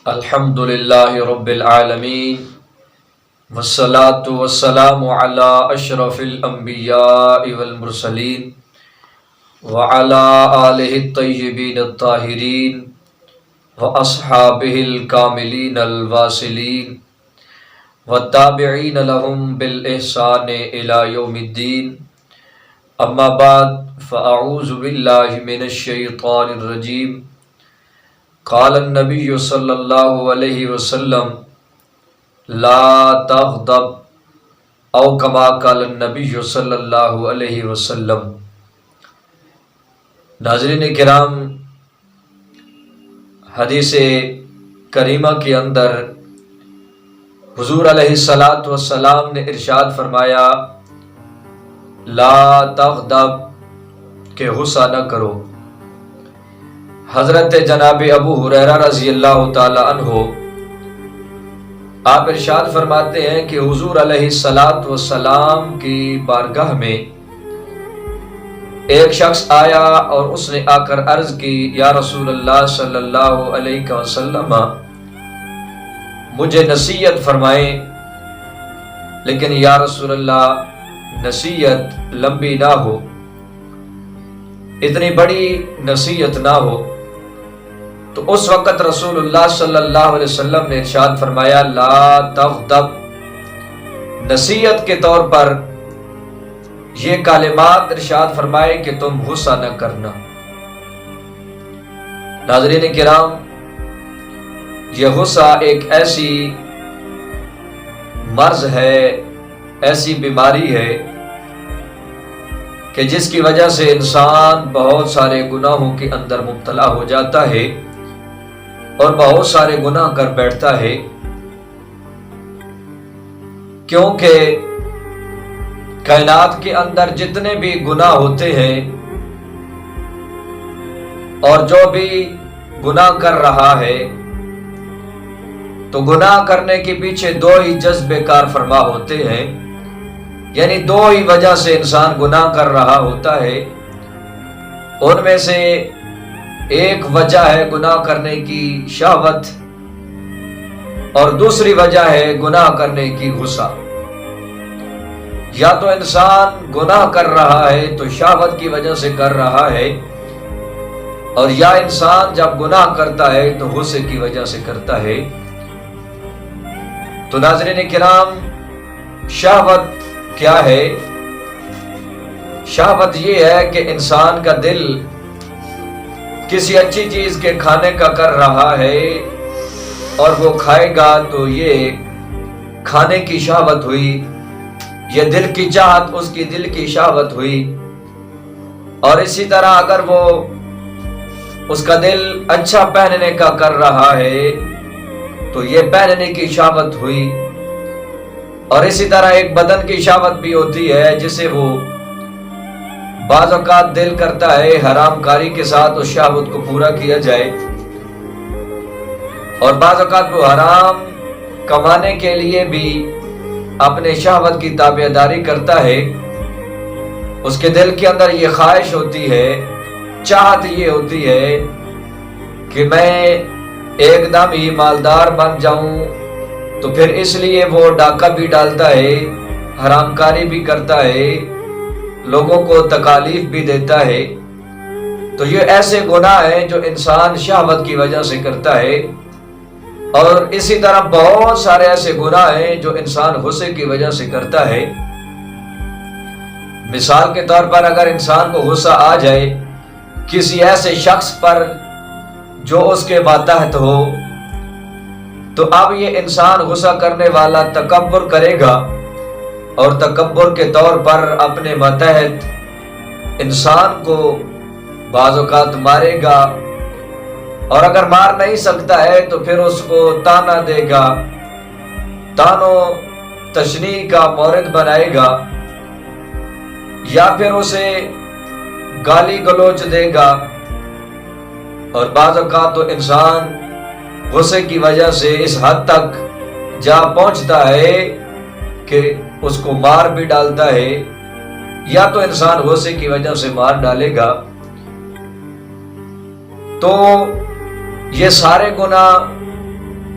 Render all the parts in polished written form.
الحمد للہ رب العالمین والصلاة والسلام علی اشرف الانبیاء والمرسلین وعلی آلہ الطیبین الطاہرین واصحابہ الکاملین الواصلین والتابعین لہم بالاحسان الی یوم الدین. اما بعد فاعوذ باللہ من الشیطان الرجیم. قال النبی صلی اللہ علیہ وسلم لا تغضب او کما قال النبی صلی اللہ علیہ وسلم. ناظرین کرام، حدیث کریمہ کے اندر حضور علیہ الصلاۃ والسلام نے ارشاد فرمایا لا تغضب، کہ غصہ نہ کرو. حضرت جناب ابو ہریرہ رضی اللہ تعالی عنہ آپ ارشاد فرماتے ہیں کہ حضور علیہ الصلاۃ والسلام کی بارگاہ میں ایک شخص آیا اور اس نے آ کر عرض کی یا رسول اللہ صلی اللہ علیہ وسلم مجھے نصیحت فرمائیں، لیکن یا رسول اللہ نصیحت لمبی نہ ہو، اتنی بڑی نصیحت نہ ہو. تو اس وقت رسول اللہ صلی اللہ علیہ وسلم نے ارشاد فرمایا لا تغضب، نصیحت کے طور پر یہ کلمات ارشاد فرمائے کہ تم غصہ نہ کرنا. ناظرین کرام، یہ غصہ ایک ایسی مرض ہے، ایسی بیماری ہے کہ جس کی وجہ سے انسان بہت سارے گناہوں کے اندر مبتلا ہو جاتا ہے اور بہت سارے گناہ کر بیٹھتا ہے، کیونکہ کائنات کے اندر جتنے بھی گناہ ہوتے ہیں اور جو بھی گناہ کر رہا ہے تو گناہ کرنے کے پیچھے دو ہی جذبے کار فرما ہوتے ہیں، یعنی دو ہی وجہ سے انسان گناہ کر رہا ہوتا ہے. ان میں سے ایک وجہ ہے گناہ کرنے کی شہوت اور دوسری وجہ ہے گناہ کرنے کی غصہ. یا تو انسان گناہ کر رہا ہے تو شہوت کی وجہ سے کر رہا ہے، اور یا انسان جب گناہ کرتا ہے تو غصے کی وجہ سے کرتا ہے. تو ناظرین کرام، شہوت کیا ہے؟ شہوت یہ ہے کہ انسان کا دل کسی اچھی چیز کے کھانے کا کر رہا ہے اور وہ کھائے گا تو یہ کھانے کی شہوت ہوئی، یہ دل کی چاہت اس کی دل کی شہوت ہوئی. اور اسی طرح اگر وہ اس کا دل اچھا پہننے کا کر رہا ہے تو یہ پہننے کی شہوت ہوئی. اور اسی طرح ایک بدن کی شہوت بھی ہوتی ہے جسے وہ بعض اوقات دل کرتا ہے حرام کاری کے ساتھ اس شہوت کو پورا کیا جائے، اور بعض اوقات وہ حرام کمانے کے لیے بھی اپنے شہوت کی تابعداری کرتا ہے. اس کے دل کے اندر یہ خواہش ہوتی ہے، چاہت یہ ہوتی ہے کہ میں ایک دم ہی مالدار بن جاؤں، تو پھر اس لیے وہ ڈاکہ بھی ڈالتا ہے، حرام کاری بھی کرتا ہے، لوگوں کو تکالیف بھی دیتا ہے. تو یہ ایسے گناہ ہیں جو انسان شہوت کی وجہ سے کرتا ہے. اور اسی طرح بہت سارے ایسے گناہ ہیں جو انسان غصے کی وجہ سے کرتا ہے. مثال کے طور پر اگر انسان کو غصہ آ جائے کسی ایسے شخص پر جو اس کے ماتحت ہو، تو اب یہ انسان غصہ کرنے والا تکبر کرے گا اور تکبر کے طور پر اپنے ماتحت انسان کو بعض اوقات مارے گا، اور اگر مار نہیں سکتا ہے تو پھر اس کو تانا دے گا، تانو تشنیع کا مورد بنائے گا، یا پھر اسے گالی گلوچ دے گا. اور بعض اوقات تو انسان غصے کی وجہ سے اس حد تک جا پہنچتا ہے کہ اس کو مار بھی ڈالتا ہے، یا تو انسان غصے کی وجہ سے مار ڈالے گا. تو یہ سارے گناہ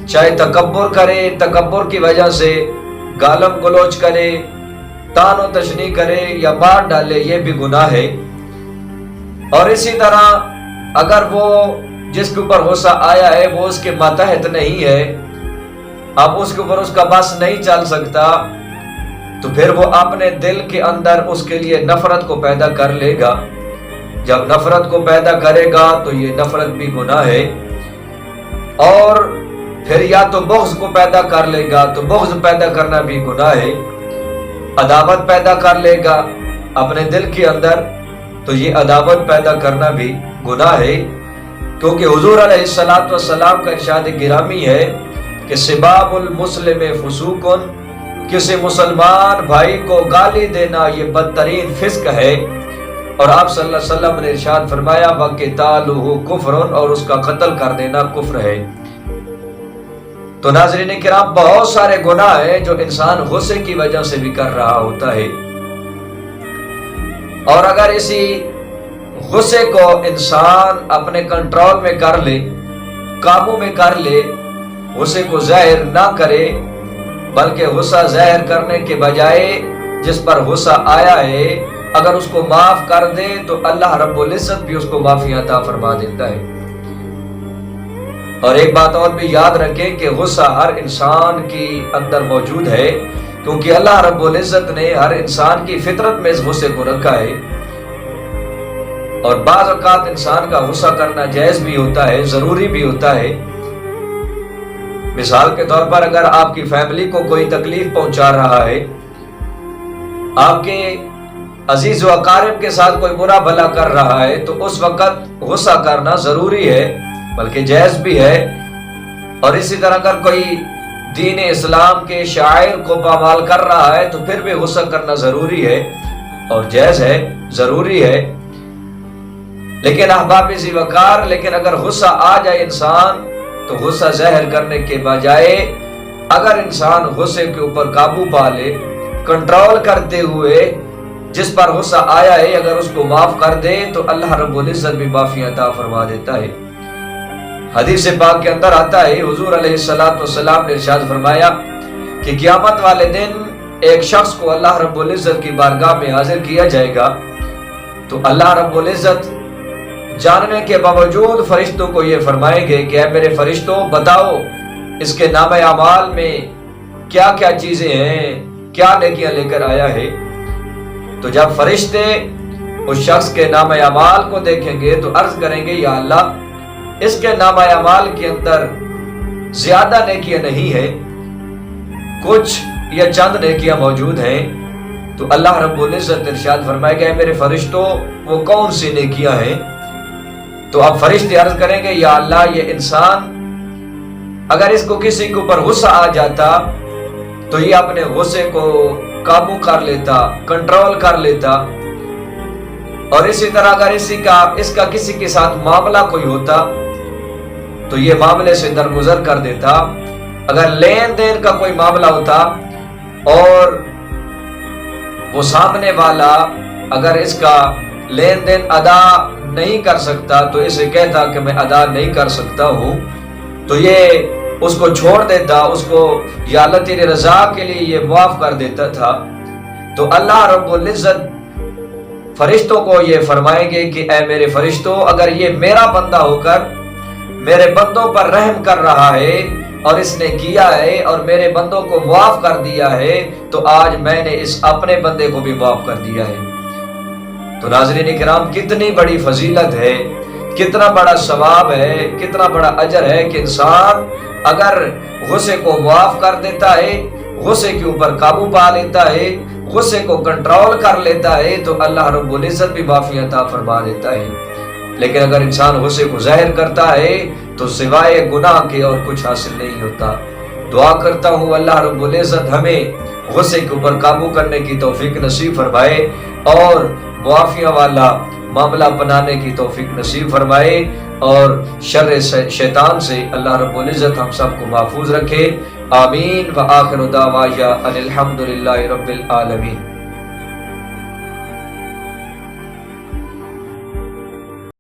चाहे तकब्बुर करे, तकब्बुर की वजह से गालम गलोच करे, तानो तशनी करे या मार डाले, ये भी गुनाह है। और इसी तरह अगर वो जिसके ऊपर गुस्सा आया है वो उसके मातहत नहीं है, अब उसके ऊपर उसका बस नहीं चल सकता, तो फिर वो अपने दिल के अंदर उसके लिए नफरत को पैदा कर लेगा। जब नफरत को पैदा करेगा तो ये नफरत भी गुनाह है। और फिर या तो बुग़्ज़ को पैदा कर लेगा, तो बुग़्ज़ पैदा करना भी गुनाह है। अदावत पैदा कर लेगा अपने दिल के अंदर, तो ये अदावत पैदा करना भी गुनाह है। क्योंकि हुजूर अलैहिस्सलातु वस्सलाम का इरशाद गिरामी है कि सिबाबुल मुस्लिम फुसूकुन, किसी मुसलमान भाई को गाली देना ये बदतरीन फिस्क है। और आप सल्लल्लाहु अलैहि वसल्लम ने इरशाद फरमाया वक़ितालुहु कुफ्रुन, और उसका कत्ल कर देना कुफ्र है। तो नाज़रीन किराम, बहुत सारे गुनाह हैं जो इंसान गुस्से की वजह से भी कर रहा होता है। और अगर इसी गुस्से को इंसान अपने कंट्रोल में कर ले, काबू में कर ले, गुस्से को ज़ाहिर ना करे, बल्कि गुस्सा ज़ाहिर करने के बजाय जिस पर गुस्सा आया है अगर उसको माफ कर दे तो अल्लाह रब्बुल इज्जत भी उसको माफी अता फरमा देता है। और एक बात और भी याद रखें कि गुस्सा हर इंसान की अंदर मौजूद है, क्योंकि अल्लाह रब्बुल इज्जत ने हर इंसान की फितरत में इस गुस्से को रखा है। और बाज़ औक़ात इंसान का गुस्सा करना जायज़ भी होता है, ज़रूरी भी होता है। मिसाल के तौर पर अगर आपकी फैमिली को कोई तकलीफ पहुंचा रहा है, आपके अजीज व अकारिब के साथ कोई बुरा भला कर रहा है, तो उस वक़्त गुस्सा करना ज़रूरी है, बल्कि जायज़ भी है। और इसी तरह अगर कोई दीन इस्लाम के शायर को पामाल कर रहा है तो फिर भी गुस्सा करना ज़रूरी है और जायज़ है, ज़रूरी है। लेकिन अहबाब ज़ी वक़ार, लेकिन अगर गुस्सा आ जाए इंसान तो गुस्सा ज़ाहिर करने के बजाय अगर इंसान गुस्से के ऊपर काबू पा ले, कंट्रोल करते हुए जिस पर गुस्सा आया है अगर उसको माफ कर दे तो अल्लाह रब्बुल इज्जत भी माफी अता फरमा देता है। हदीस पाक के अंदर आता है, हुजूर अलैहिस्सलातु वस्सलाम ने इरशाद फरमाया कि क़यामत वाले दिन एक शख्स को अल्लाह रब्बुल इज्जत की बारगाह में हाजिर किया जाएगा, तो अल्लाह रब्बुल इज्जत जानने के बावजूद फरिश्तों को ये फरमाएंगे कि ऐ मेरे फरिश्तों, बताओ इसके नामे अमाल में क्या क्या चीजें हैं, क्या नेकियां लेकर आया है। तो जब फरिश्ते उस शख्स के नामे अमाल को देखेंगे तो अर्ज करेंगे, या अल्लाह, इसके नामे अमाल के अंदर ज्यादा नेकियां नहीं है, कुछ या चंद नेकियां मौजूद हैं। तो अल्लाह रब्बुल इज्जत इरशाद फरमाएगा, मेरे फरिश्तों वो कौन सी नेकियां हैं। तो अब फरिश्ते अर्ज करेंगे, या अल्लाह, ये इंसान अगर इसको किसी के ऊपर गुस्सा आ जाता तो ये अपने गुस्से को काबू कर लेता, कंट्रोल कर लेता। और इसी तरह अगर इसका किसी के साथ मामला कोई होता तो ये मामले से दरगुजर कर देता। अगर लेन देन का कोई मामला होता और वो सामने वाला अगर इसका लेन देन अदा नहीं कर सकता तो इसे कहता कि मैं अदा नहीं कर सकता हूँ, तो ये उसको छोड़ देता, उसको या अल्लाह तेरी रजा के लिए ये माफ कर देता था। तो अल्लाह रब्बुल इज्जत फरिश्तों को ये फरमाएंगे कि ऐ मेरे फरिश्तों, अगर ये मेरा बंदा होकर मेरे बंदों पर रहम कर रहा है और इसने किया है और मेरे बंदों को माफ कर दिया है, तो आज मैंने इस अपने बंदे को भी माफ कर दिया है। तो नाज़रीन किराम, कितनी बड़ी फजीलत है, कितना बड़ा सवाब है, कितना बड़ा अजर है कि इंसान अगर गुस्से को माफ कर देता है, गुस्से के ऊपर काबू पा लेता है, गुस्से को कंट्रोल कर लेता है, तो अल्लाह रब्बुल इज्जत भी माफी अता फरमा देता है। लेकिन अगर इंसान गुस्से को जाहिर करता है तो सिवाय गुनाह के और कुछ हासिल नहीं होता। दुआ करता हूँ अल्लाह रब्बुल इज्जत हमें गुस्से के ऊपर काबू करने की तौफीक नसीब फरमाए और मुआफिया वाला मामला अपनाने की तौफीक नसीब फरमाए और शर्र शैतान से अल्लाह रब्बुल इज्जत हम सबको महफूज रखे। आमीन व आखिर दावाया अनिल हम्दुलिल्लाहि रब्बिल आलमीन।